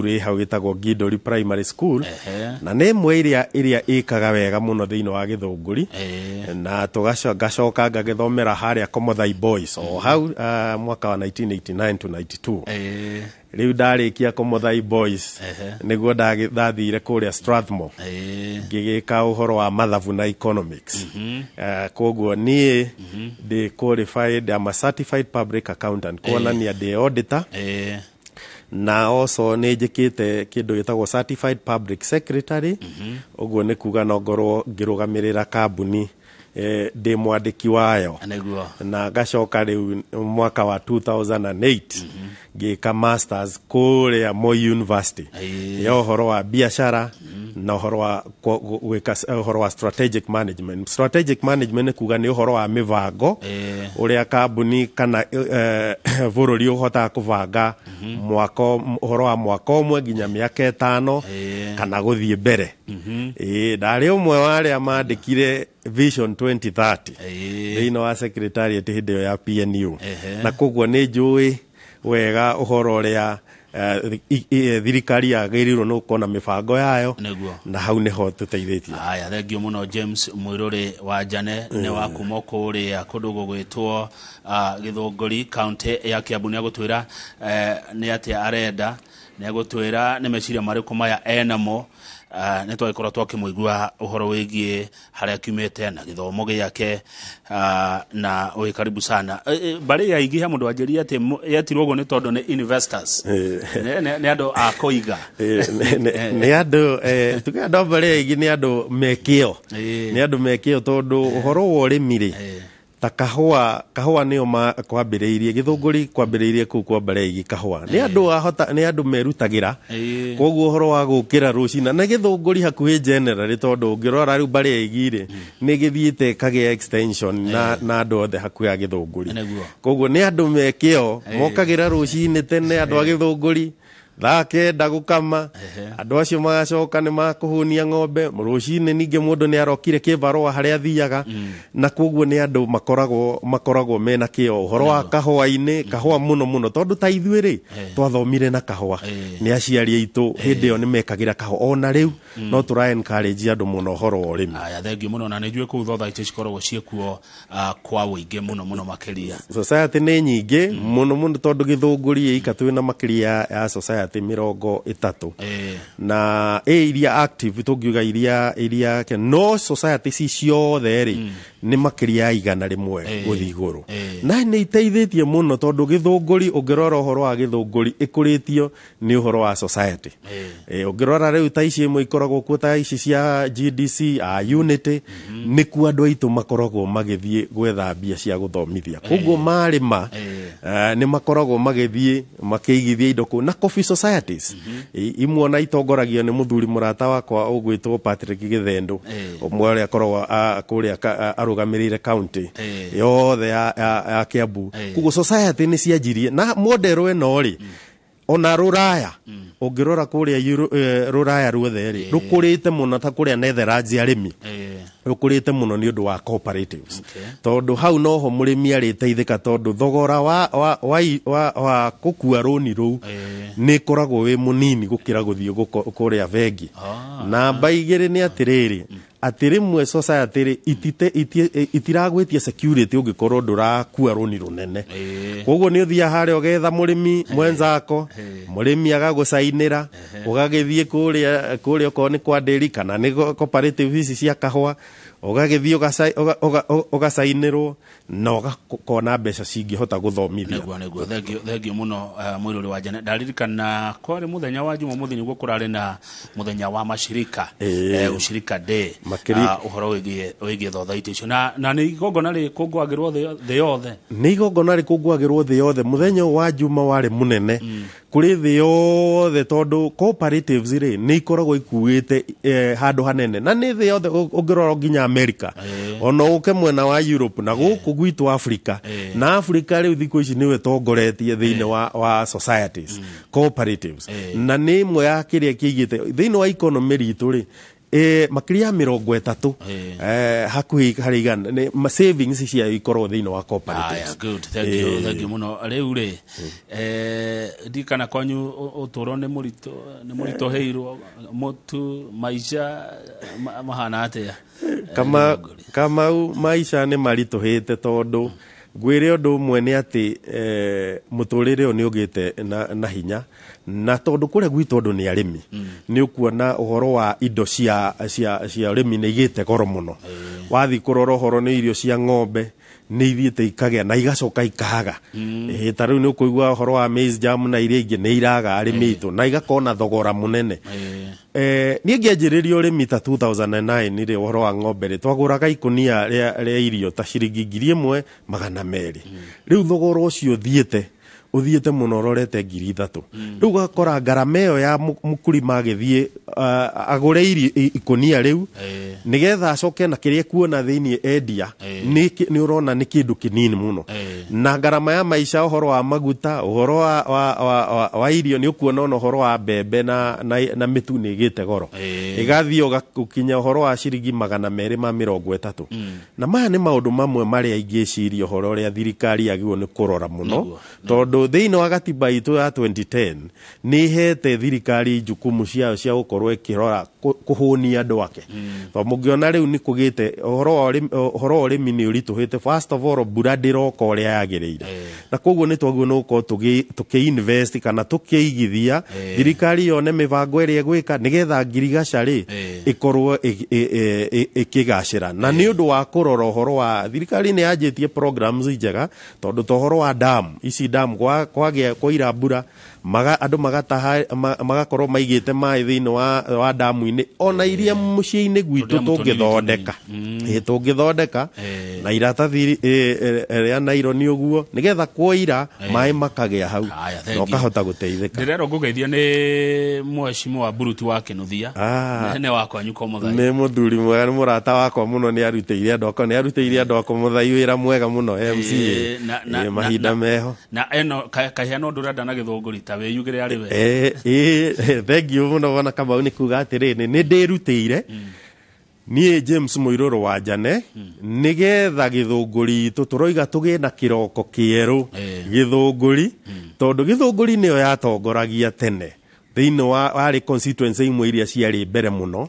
uri hau itagwo Gidori Primary School na nä mwe iria ikaga wega muno thiini wa Githunguri na tugacoka ngagithomera haria Komothai Boys o hau mwaka wa 1989 to 92 riu ndarikia Komothai Boys niguo ndathire kuria Strathmore ngigika uhoro wa mathabu na economics koguo nie ndi qualified, I'm a certified public accountant kuonania ndi auditor na also nejekite kindu gitagwo certified public secretary uguo ni kuga no ngorwo ngirugamirira kambuni ndi mwandiki wayo na gacoka riu mwaka wa 2008 ngika masters kuria Moi University ya uhoro wa biashara na uhoro wa uhoro wa strategic management kuga ni uhoro wa mivango uria kambuni kana bururi uhota kuvanga mwaka uhoro wa mwaka umwe nginya miaka 5 kana guthie mbere ndari umwe wale amandikire Vision 2030 thiini wa secretariat hindi ya PNU na koguo ni njui wega uhoro uria thirikari yagirirwo no kona mibango yayo na hau niho tuteithitie. Aya, thengio muno James Mwiruri wa Jane ne wa kuma kuria kundu gugwitwo Githunguri county ya Kiambu, ne gutwira ni ati arenda ne gutwira ni meciria mariku maya enamo ne twaikorwo twakimwigua uhoro wigie haria kiumete na githomo giake na we karibu sana bari ya igiha mundu ajeria ati yatirwo go ni tondu ni investors ne ando akoiga ne ando tukado bari ya igi ni ando mekio tondu uhoro wo rimire ta kahua niyo kwambiriirie Githunguri kwambiriirie ku kwambaregi kahua ni andu ahota ni andu merutagira koguo uhoro wa gukira rucina na Githunguri hakuhi general tondu ngirora riu baregi ni githiite kage extension na andu othe hakuhi ya Githunguri koguo ni andu mekio mokagira rucini tene andu a Githunguri thake ndagukama andu acio magacoka ni makuhunia ng'ombe rucini ninge mundu ni arokire kibarua haria thiaga na koguo ni andu makoragwo mena kio uhoro wa kahua-ini kahua muno tondu ta ithuiri twathomire na kahua ni aciari aitu hindi yo ni mekagira kahua ona riu no tura encourage andu muno uhoro wa urimi. Aya, thengio muno na nijue ku thotha itikoragwo ciekuo kwa uingi muno makiria society ni nyingi muno tondu Githunguri ika twina makiria ya society 30 na iria active tungiuga iria no society ci ciothe ri ni makiria igana rimwe guthi iguru na ni iteithĩtie muno tondu Githunguri ungirora uhoro wa Githunguri ikuritio ni uhoro wa society ungirora riu ta ici imwe ikoragwo ku ta ici cia GDC Unity ni ku andu aitu makoragwo magithie gwetha mbia cia guthomithia koguo marima ni makoragwo magithie makiigithia indo ku na coffee societies imwe na itongoragio ni muthuri murata wakwa ugwitwo Patrick Githendu umwe uria akoragwo kuria arugamirire county yothe ya Kiambu koguo society ni cianjirie na model eno ri ona Ruraya ungirora kuria Ruraya ruothe ri rukurite muno ta kuria Netherlands arimi rukurite muno ni undu wa cooperatives tondu hau noho murimi ariteithika tondu thogora wa kukua roni ru ni koragwo wi munini gukira guthio kuria vengi na baigire ni atiriri atirimwe society itiragwitia security ungikorwo ndurakua roni runene koguo ni uthia haria ugetha murimi mwenzako murimi agagucainira ugagithie kuria okoni kwa dairy kana ni cooperative hici cia kahua ugagithie ugacainirwo na ugakona mbeca cingihota guthomithia neguo thengio muno Mwiruri wa Jane ndaririkana kwari muthenya wa Juma muthini gwo kurari na muthenya wa mashirika ushirika day uhoro wigie thothaiti icio na ni igongona ri kungwagirwo thi yothe ni igongona ri kungwagirwo thi yothe muthenya wa Juma wari munene kuri thi yothe tondu cooperatives ri ni ikoragwo ikuite handu hanene na ni thi yothe ungirora nginya America ona uke mwena wa Europe na guku gwitu Africa na Africa riu thiku ici niwe tongoretie thiini wa societies cooperatives na ni imwe ya kiria kiigite thiini wa economy ritu ri makiria 30 hakuhi hari igana savings cia ikorwo thiini wa cooperatives. Good, thank you muno. Riu ri dikana kwanyu uturo ni murito heirwo mutu maisha mahana atia kama maisha ni marituhite tondu gwire undu umwe ni ati muturire uyu ni ugite na hinya na tondu kure gwitu undu ni arimi ni ukuona uhoro wa indo cia arimi ni igite goro muno. Wathi kurora uhoro ni irio cia ng'ombe ni ithiite ikagea na igacoka ikahaga. Tariu ni ukuigua uhoro wa maize jam na iria ingi ni iraga arimi itu na igakona thogora munene. Ni ngianjiriria urimi ta 2009 ri uhoro wa ng'ombe ri twaguraga ikunia ria irio ta ciringi 1,200. Riu thogora ucio uthiete muno rorete 3,000. Riu gakora garama iyo ya mukurima agithie agure irio ikunia riu nigetha acoke na kiria kuona thiini endia ni urona ni kindu kinini muno. Na garama ya maisha uhoro wa maguta uhoro wa irio ni ukuona no uhoro wa bebe na mitu ni igite goro igathio gukinya uhoro wa ciringi 230. Na maya ni maundu mamwe mari aingicirio uhoro ria thirikari yagirwo ni kurora muno tondu thiini wa gatiba itu ya 2010 ni hete thirikari jukumu cia gukorwo ikirora kuhunia andu ake. To mugiona riu ni kugite uhoro urimi ni urituhite. First of all mbura ndiroka uria yagiriire na koguo ni twagwo no ko tuki-invest kana tukiigithia thirikari yone mibango iria gwika nigetha ngirigaca ri ikorwo ikigacira. Na ni undu wa kurora uhoro wa thirikari ni yanjitie programs njega tondu tohoro wa dam ici dam kwagia koira mbura andu magakorwo maigite mai thiini wa damu-ini ona iria mucii-ini gwitu tungithondeka na iratathi ria naironi uguo nigetha kwoira mai makagia hau no kahota guteithika. Ndirero ngugeithia ni Mheshimiwa Buruti wa Kinuthia ne wakwa nyuko muthai ni muthuri mwega ni murata wakwa muno ni aruteirie andu akwa muthai wira mwega muno MC mahinda meho na eno kahiano ndurenda na githunguri ta wiyugire ari we thank you muno wana kama ni kuga atiri ni ndirutire ni James Muiruru wa Jane nigetha githunguri turoiga tugie na kiroko kieru githunguri tondu githunguri niyo yatongoragia tene thiini wa constituency imwe iria ciari mbere muno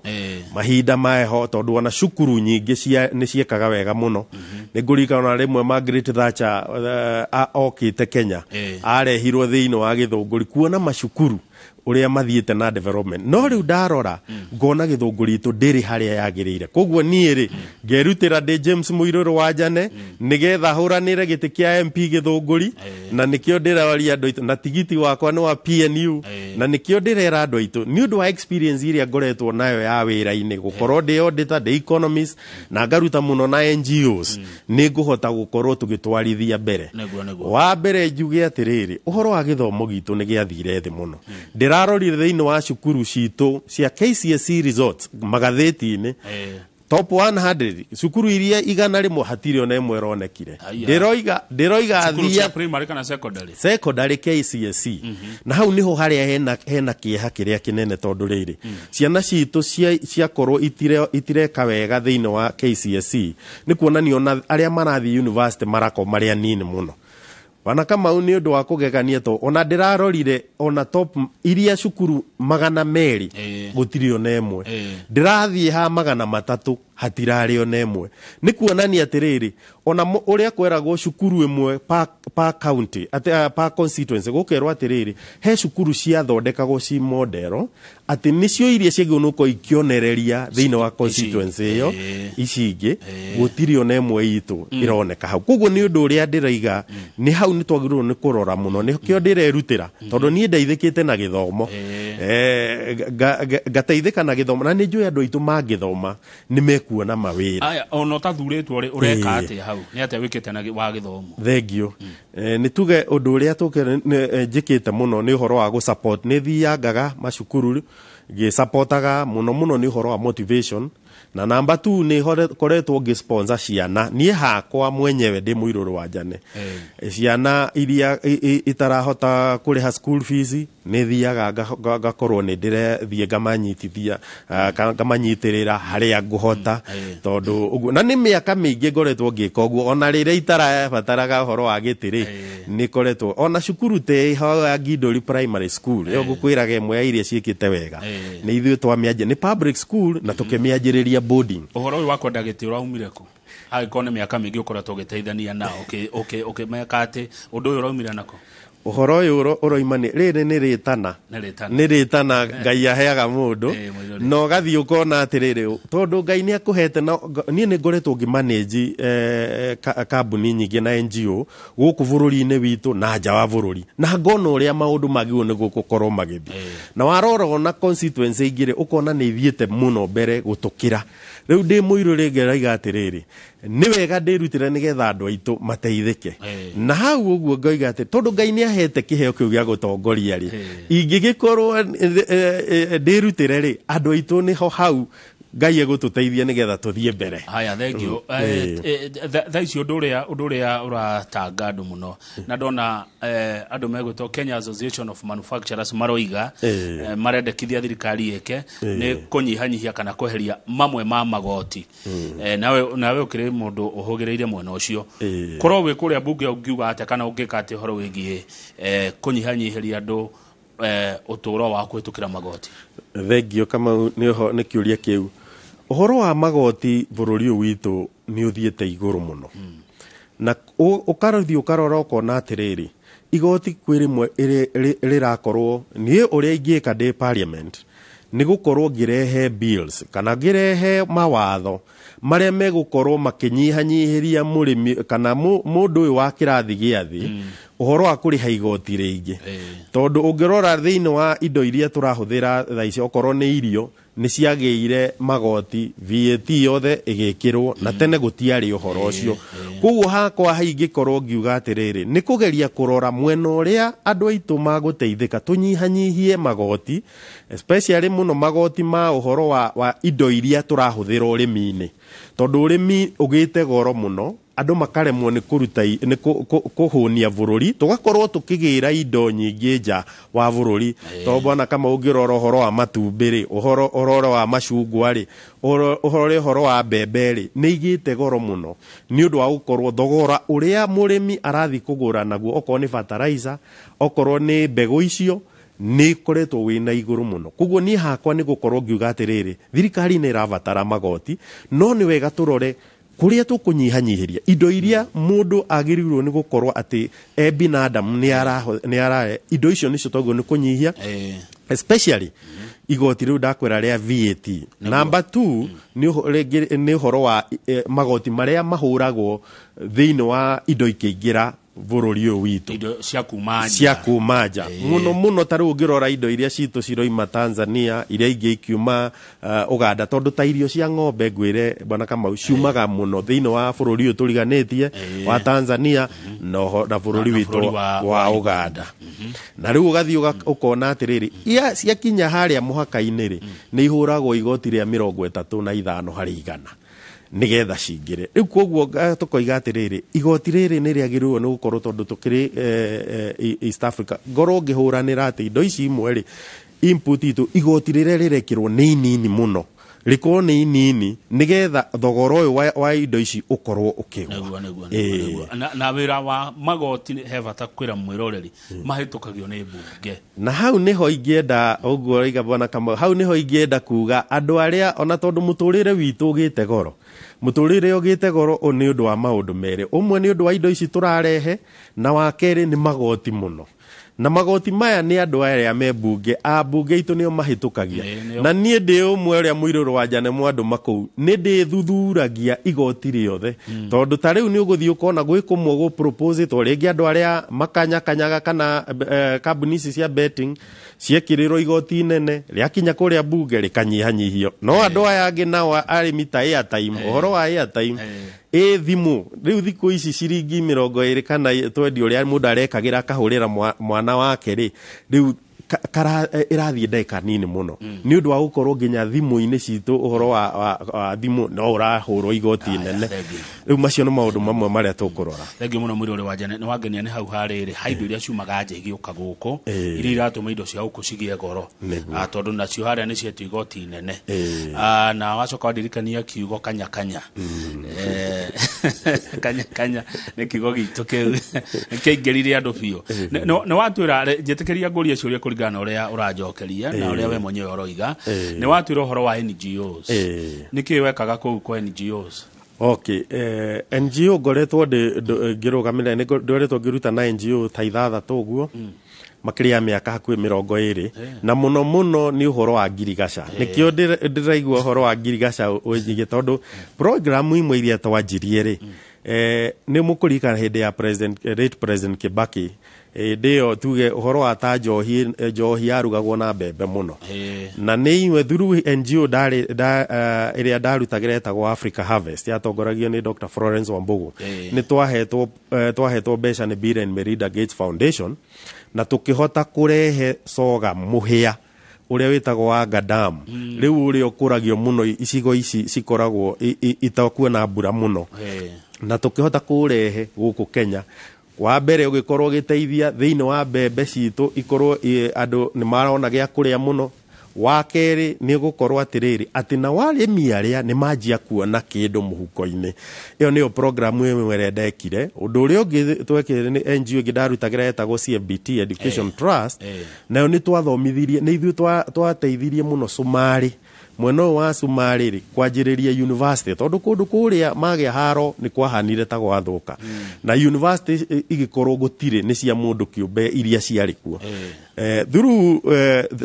mahinda maeho tondu ona cukuru nyingi ni ciekaga wega muno. Ni ngurikana rimwe Margaret Thatcher okite Kenya arehirwo thiini wa githunguri kuona macukuru uria mathiete na development no riu ndarora ngona githunguri itu ndiri haria yagiriire. Koguo nie ri ngerutira ndi James Muiruru wa Jane nigetha huranire giti kia MP githunguri na nikio ndirawaria andu itu na tigiti wakwa ni wa PNU na nikio ndirera andu itu ni undu wa experience iria ngoretwo nayo ya wira-ini gukorwo ndi auditor ndi economist na ngaruta muno na NGOs ni nguhota gukorwo tugitwarithia mbere. Wa mbere njuge atiriri uhoro wa githomo gitu ni giathire thi muno. Ndirarorire thiini wa cukuru citu cia KCSE results magatheti-ini top 100 cukuru iria 100 hatiri ona imwe ronekire. Ndiroiga athia primary kana secondary KCSE na hau niho haria hena kieha kiria kinene tondu riri ciana citu cia korwo itireka wega thiini wa KCSE ni kuonania ona aria marathi university marako maria nini muno. Wana kama ni undu wa kugegania to ona ndirarorire ona top iria cukuru 200 gutiri ona imwe ndirathie ha 300 hatirari ona imwe. Ni kuonania atiriri ona uria kweragwo cukuru imwe pa county pa constituency gukerwa atiriri he cukuru cia thondekagwo ci model ati nicio iria cigionuko ikionereria thiini wa constituency iyo icingi gutiri ona imwe itu ironeka hau. Koguo ni undu uria ndiraiga ni hau ni twagirwo ni kurora muno ni kio ndirerutira tondu ni ndeithikite na githomo gateithika na githomo na ni njui andu itu mangithoma ni mekuona mawira. Aya ono tathuritwo ureka ati hau ni ati wikite na wa githomo. Thank you. Ni tuge undu uria njikite muno ni uhoro wa gu support ni thiangaga macukuru gi supportaga muno ni uhoro wa motivation na number 2 ni koretwo ngisponsor ciana nie hakwa mwenyewe ndi muiruru wa Njane ciana iria itarahota kuriha school fees ni thiaga ngakorwo ni ndire ngamanyitithia ngamanyitirira haria nguhota tondu uguo na ni miaka mingi ngoretwo ngika uguo ona rire itarabataraga horo wa gitiri ni koretwo ona cukuru te ha Gindori primary school yo gukwiraga imwe ya iria ciikite wega ni ithuĩ twamianjia ni public school na tukimianjiriria boarding uhoro uyu wakwa ndagiti uraumire ku agikone miaka mingi ukoretwo giteithania na okay meka ati undu uyu uraumire nako uhoro uyu uroimani riri ni ritana Ngai aheaga mundu no gathi ukona atiriri tondu Ngai ni akuhete nie ni ngoretwo ngimanage kambuni nyingi na NGO guku bururi-ini witu na nja wa bururi na ngona uria maundu magiu ni gukorwo magithi na waroro na constituency ingire ukona ni thiete muno mbere gutukira riu ndi muiru ringeraiga atiriri ni wega ndirutire nigetha andu aitu mateithike na hau uguo ngoiga ati tondu Ngai ni ahete kiheo kiu gia gutongoria ri ingigikorwo ndirutire ri andu aitu ni ho hau Ngai egututeithia nigetha tuthie mbere haya thank you thanks you uduria uratanga andu muno na ndona andu megwitwo Kenya Association of Manufacturers maroiga marendekithia thirikari yeke ni kunyihanyihia kana kweheria mamwe ma magoti nawe ukire mundu uhugireire mwena ucio korwo wi kuria bunge ungiuga ate kana ungika ate horo wigie kunyihanyihiria andu uturo wa kwitukira magoti thengio kama ni kiuria kiu uhoro wa magoti bururi witu ni uthiete iguru muno na ukarathi ukarora ukona atiriri igoti kwirimwe rirakorwo ni uria ingika ndi parliament ni gukorwo ngirehe bills kana ngirehe mawatho maria megukorwo makinyihanyihiria murimi kana mundu uyu wa kirathi giathi uhoro wa kuriha igoti ringi tondu ungirora thiini wa indo iria turahuthira thaici okorwo ni irio ni ciageire magoti VAT yothe igikirwo na tene gutiari uhoro ucio kuguo hakwa haingikorwo ngiuga atiriri ni kugeria kurora mwena uria andu aitu maguteithika tunyihanyihie magoti especially muno magoti ma uhoro wa indo iria turahuthira urimi-ini tondu urimi ugite goro muno andu makaremwo ni kuruta ni kuhunia bururi tugakorwo tukigira indo nyingi nja wa bururi to bona kama ungirora uhoro wa matumbiri uhoro wa macungwa ri uhoro wa mbembe ri ni igite goro muno ni undu wa gukorwo thogora uria murimi arathi kugura naguo okorwo ni fertilizer okorwo ni mbegu icio ni koretwo wina iguru muno kuguo ni hakwa ni gukorwo ngiuga atiriri thirikari ni irabatara magoti no ni wega turore kuria tukunyihanyihiria indo iria mundu agirirwo ni gukorwo ati binadamu ni ara indo icio nicio toguo ni kunyihia especially igoti riu ndakwira ria VAT number 2 ni horo wa magoti maria mahuragwo thiini wa indo ikiingira bururi uyu witu indo cia kumanja muno taru ngirora indo iria citu ciroima Tanzania iria ingi ikiuma Uganda tondu ta irio cia ng'ombe ngwire bwana kama ciumaga muno thiini wa bururi uyu turiganitie wa Tanzania na bururi witu wa Uganda na riu ugathi ukona atiriri ia ciakinya haria muhaka-ini ri ni ihuragwo igoti ria 35 hari igana nigetha cingire riu koguo tukoiga atiriri igoti riri ni riagirwo ni gukorwo tondu tukiri East Africa ngoro ngihuranira ati indo ici imwe ri input itu igoti riri rirekirwo ni nini muno riko ni nini nigetha thogoro uyu wa indo ici ukorwo ukigwa na wira wa magoti he bata kwira mwiroreri mahitukagio ni bunge na hau niho ingienda uguo iga bwana kama hau niho ingienda kuga andu aria ona tondu muturire witu ugite goro muturire ugite goro ni undu wa maundu mere umwe ni undu wa indo ici turarehe na wa keri ni magoti muno na magoti maya ni andu aya me bunge bunge itu nio mahitukagia na nie ndi umwe uria muiruru wa Njane mwandu makou ni ndi thuthuragia igoti riothe tondu ta riu ni uguthi ukona gwikumwo go propose to ringi andu aria makanyakanyaga kana kambuni ici cia betting ciekiriro igoti nene riakinya kuria bunge rikanyihanyihio no andu aya angi nao arimi ta airtime uhoro wa airtime thimu riu thiku ici ciringi 20 kana 20 uria mundu arekagira kahurira mwana wake ri riu irathie ndeka nini muno ni undu wa gukorwo nginya thimu-ini citu uhoro wa thimu no urahurwo igoti nene riu macio no maundu mamwe maria tukurora thengio muno mwirore wa Jane ni wangenia ni hau hariri haindo iria ciumaga nje igiuka guku iria iratuma indo cia guku cigie goro tondu nacio haria ni cietu igoti nene na wacoka wadirikania kiugo kanya kanya ni kiugo gitu kiu kiingirire andu biu ni watwira njitikiria nguria ciuria kuringana uria urajokeria na uria we mwenyewe uroiga ni watwira uhoro wa NGOs niki wekaga kuu kwa NGOs Okay, NGO ngoretwo ngirugamira ni ngoretwo ngiruta na NGO ta ithathatũ uguo makiria miaka hakuhi 20 na muno ni uhoro wa ngirigaca nikio ndiraigua uhoro wa ngirigaca unyige tondu program imwe iria twanjirie ri ni mukurika hindi ya President Kibaki ndio tuge uhoro wa ta njohi arugagwo na mbembe muno na ni imwe through NGO iria ndarutagira etagwo Africa Harvest yatongoragio ni Dr. Florence Wambugu ni twahetwo mbeca ni Bill and Melinda Gates Foundation na tukihota kurehe soga muhia uria witagwo wa Gadam riu uria ukuragio muno icigo ici cikoragwo itakuona mbura muno na tukihota kurehe guku Kenya wa mbere ugikorwo giteithia thiini wa mbembe citu ikorwo andu ni marona gya kuria muno wa keri ni gukorwo atiriri ati na wale miaria ni majia kuona kindu muhuko-ini iyo niyo program imwe rendekire undu uria ungi twekire ni NGO ngidarutagira etagwo CFBT Education Trust nayo ni twathomithirie ni ithu twateithirie muno Somali mweno wa Somali kwanjiriria university tondu kundu kuria magia haro ni kwahanire ta gwathuka na university igikorwo gutire ni cia mundu kiumbe iria ciari kuo through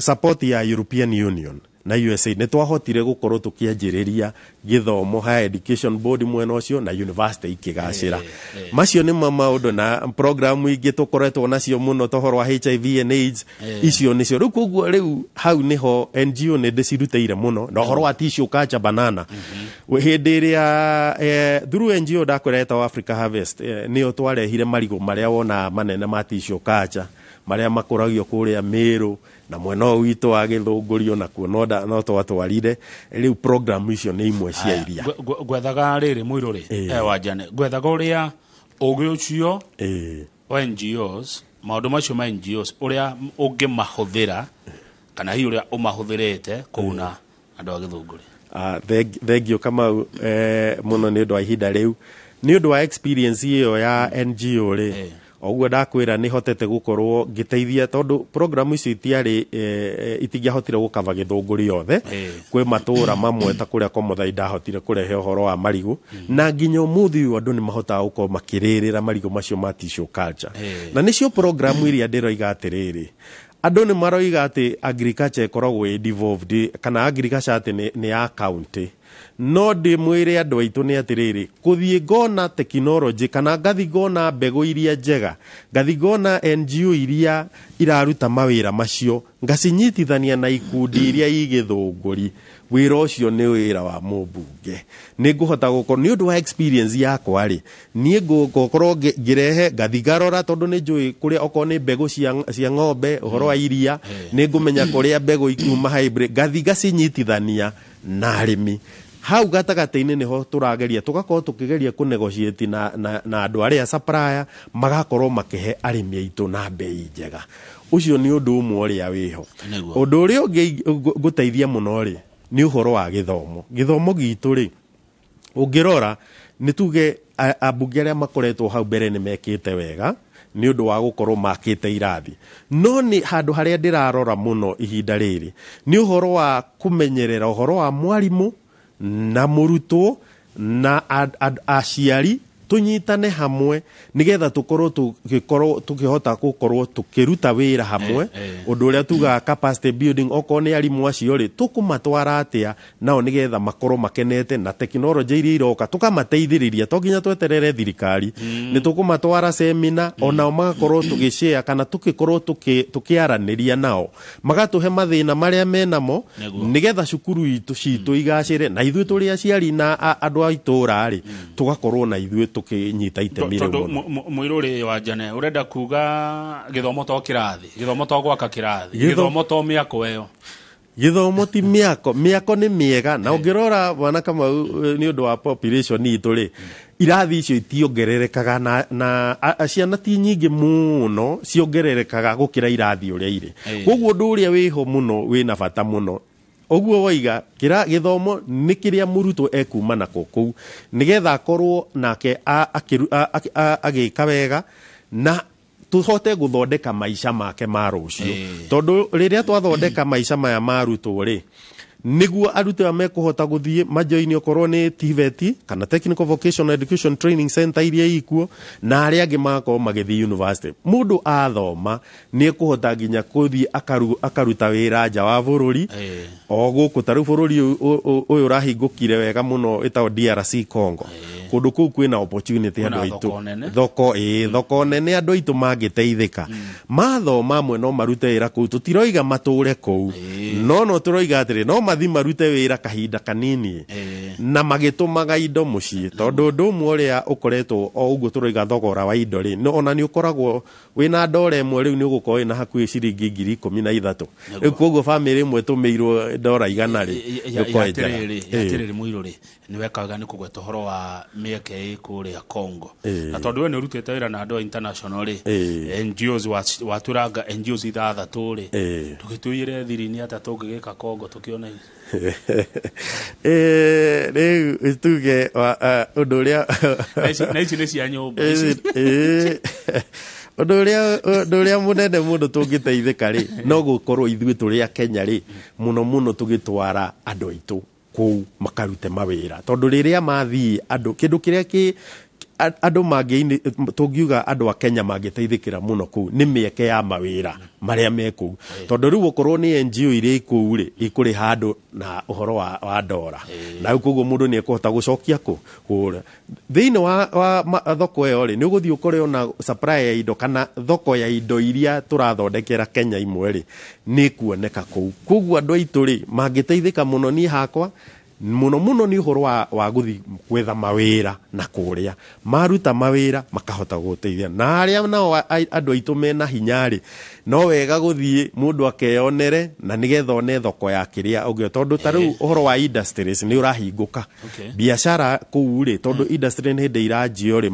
support ya European Union na USA ni twahotire gukorwo tukianjiriria githomo higher education board mwena ucio na university ikigacira macio ni maundu na program ingi tukoretwo nacio muno tohoro wa HIV and AIDS icio nicio riu koguo riu hau niho NGO ni ndicirutire muno na uhoro wa tissue culture banana hindi iria through NGO ndakwireta Africa Harvest nio twarehire marigo maria wona manene ma tissue culture maria makuragio kuria Meru na mwena witu wa Githungurio na kuonoda no twatwarire riu program icio ni imwe cia iria gwethaga riri mwiruri wa Jane gwethaga uria ugi ucio wa NGOs maundu macio ma NGOs uria ungimahuthira kana hi uria umahuthirite kuuna andu a Githungurio thengio kama muno ni undu wa ihinda riu ni undu wa experience iyo ya NGO ri oguo ndakwira ni hotete gukorwo ngiteithia tondu program icio itiari itingihotire gukava Githunguri yothe kwi matura mamwe ta kuria Komuthai ndahotire kurehe uhoro wa marigu na nginya umuthi uyu andu ni mahotaga gukorwo makiririra marigu macio ma tissue culture na nicio program iria ndiroiga atiriri andu ni maroiga ati agriculture ikoragwo devolved kana agriculture ati ni ya county no ndi mwire andu aitu ni atiriri kuthie ngona technology kana ngathi ngona mbegu iria njega ngathi ngona NGO iria iraruta mawira macio ngacinyitithania na ikundi iria igithunguri wira ucio ni wira wa mumbunge ni nguhota gukorwo ni undu wa experience yakwa ri ni ngukorwo ngirehe ngathi ngarora tondu ni njui kuria oko ni mbegu cia ng'ombe uhoro wa iria ni ngumenya kuria mbegu ikuma hybrid ngathi ngacinyitithania na arimi hau gatagata-ini niho turageria tugakorwo tukigeria ku negotiate na andu aria supplier magakorwo makihe arimi aitu na bei njega ucio ni undu umwe uria wiho undu uria ungi guteithia muno ri ni uhoro wa githomo gitu ri ungirora ni tuge abunge aria makoretwo hau mbere ni mekite wega ni undu wa gukorwo makite irathi no ni handu haria ndirarora muno ihinda riri ni uhoro wa kumenyerera uhoro wa mwarimu na murutwo na aciari tunyitane hamwe nigetha tukorwo tukihota gukorwo tukiruta wira hamwe undu uria tuga capacity building oko ni arimu acio ri tukumatwara atia nao nigetha makorwo makenete na technology iria iroka tukamateithiriria to nginya tweterere thirikari ni tukumatwara seminar onao magakorwo tugishare kana tukikorwo tukiaraniria nao magatuhe mathina maria menamo nigetha cukuru itu citu igacire na ithuĩ turi aciari na andu a itura ri tugakorwo na ithuĩ tukinyita itemi riu Muiruri wa Jane urenda kuga githomo to kirathi githomo to gwaka kirathi githomo to miako eyo githomo ti miako ni miega na ungirora bwana kama ni undu wa population itu ri irathi icio itiongererekaga na ciana ti nyingi muno ciongererekaga gukira irathi uria iri koguo ndu uria wiho muno wina bata muno oguo waiga githomo ni kiria murutwo ekuma nako kou nigetha akorwo nake agika wega na tuhote guthondeka maisha make ma rucio tondu riria twathondeka maisha maya marutwo ri niguo arutwo mekuhota guthie majoini okorwo ni TVET kana Technical Vocational Education Training Center iria ikuo na aria angi makorwo magithie university mundu athoma ni ekuhota nginya kuthie akaruta wira nja wa bururi o guku taru bururi uyu urahingukire wega muno itawo DRC Congo kundu kuu kwina opportunity andu aitu thoko nene andu aitu mangiteithika mathoma amwe no marute wira kuu tutiroiga mature kuu no turoiga atiri no mathi marute wira kahinda kanini na magitumaga indo mucii tondu ndu mworia ukoretwo o uguo turoiga thogora wa indo ri no ona ni ukoragwo wina ndora imwe riu ni ugukorwo na hakuhi ciringi 13,000 riu koguo family imwe tumeirwo ndora 100 ri yatiriri Muiruri ni wekaga ni kugweta horo wa mieke kuria Congo na tondu we ni urutite wira na andu international ri NGOs waturanga NGOs ithathatu ri tugituire thirini ata tungigika Congo tukiona riu tuge undu uria na ici ni cia nyumba undu uria munene mundu tungiteithika ri no gukorwo ithuĩ turi a Kenya ri muno tugitwara andu aitu kou makarute mawira tondu riria mathii andu kindu kiria ki andu mangi tungiuga andu a Kenya mangiteithikira muno kou ni mieke ya mawira maria meku tondu riu ukorwo ni NGO iria ikou ri ikuri handu na uhoro wa ndora na koguo mundu ni ekuhota gucokia kura thiini wa thoko eyo ri ni uguthii ukore ona supply ya indo kana thoko ya indo iria turathondekera Kenya imwe ri ni kuoneka kou koguo andu aitu ri mangiteithika muno ni hakwa muno ni uhoro wa guthi gwetha mawira na kuria maruta mawira makahota guteithia na aria nao andu aitu mena hinyari no wega guthie mundu akeyonere na nigetha one thoko ya kiria ogio tondu taru uhoro wa industries ni urahinguka biashara kuu ri tondu industry ni hindi iranjio ri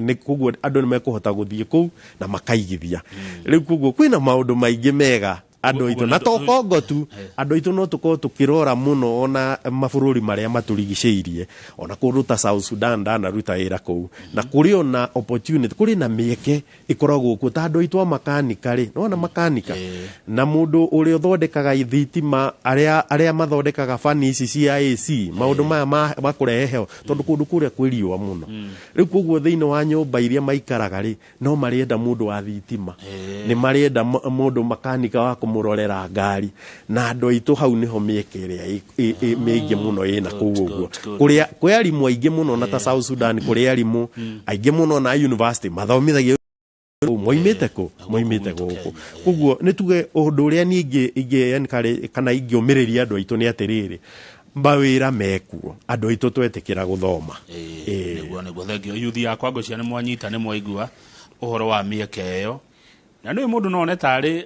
ni kuguo andu ni mekuhota guthie kuu na makaigithia riu kuguo kwina maundu maingi mega andu itu na to Congo tu andu itu no tuko tukirora muno ona mabururi maria maturigiceirie ona kuruta South Sudan na ruta wira kou na kuri ona opportunity kuri na mieke ikoragwo ku ta andu itu makanika ri no na makanika na mundu uri uthondekaga ithitima aria mathondekaga fani ici cia AC maundu maya makurehe heo tondu kundu kuria kwiriwa muno riu koguo thiini wa nyumba iria maikaraga ri no marienda mundu wa thitima ni marienda mundu makanika wa kumurorera ngari na andu aitu hau niho mieke iria miingi muno ina kuguo kuria kwi arimu aingi muno na ta South Sudan kuria arimu aingi muno na university mathomithagia moimete guku kuguo ni tuge undu uria ningi yani kana ingiumiriria andu aitu ni atiriri mawira mekuo andu aitu twetikira guthoma niguo thengio yuthi yakwa ngũcia ni mwanyita ni mwaigua uhoro wa mieke iyo na ni mundu no ne tari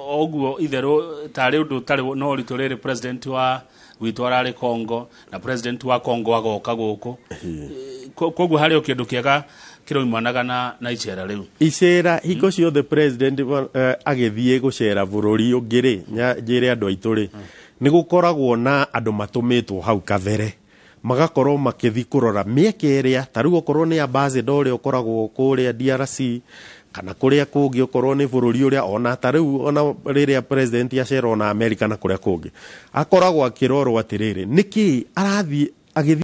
oguo itheru tari undu tari no ritorere president wa witwarare Congo na president wa Congo agoka guku koguo hari o kindu kiega kiroimanaga na icera riu icera hingo ciothe president agithie gucera bururi ungiri njire andu aitu ri ni gukoragwo na andu matumitwo hau kabere magakorwo makithi kurora mieke iria tariu okorwo ni ambassador uri ukoragwo kuria DRC kana kuria kungi okorwo ni bururi uria ona tariu ona riria president acera na America na kuria kungi akoragwo akirorwo atiriri niki arathi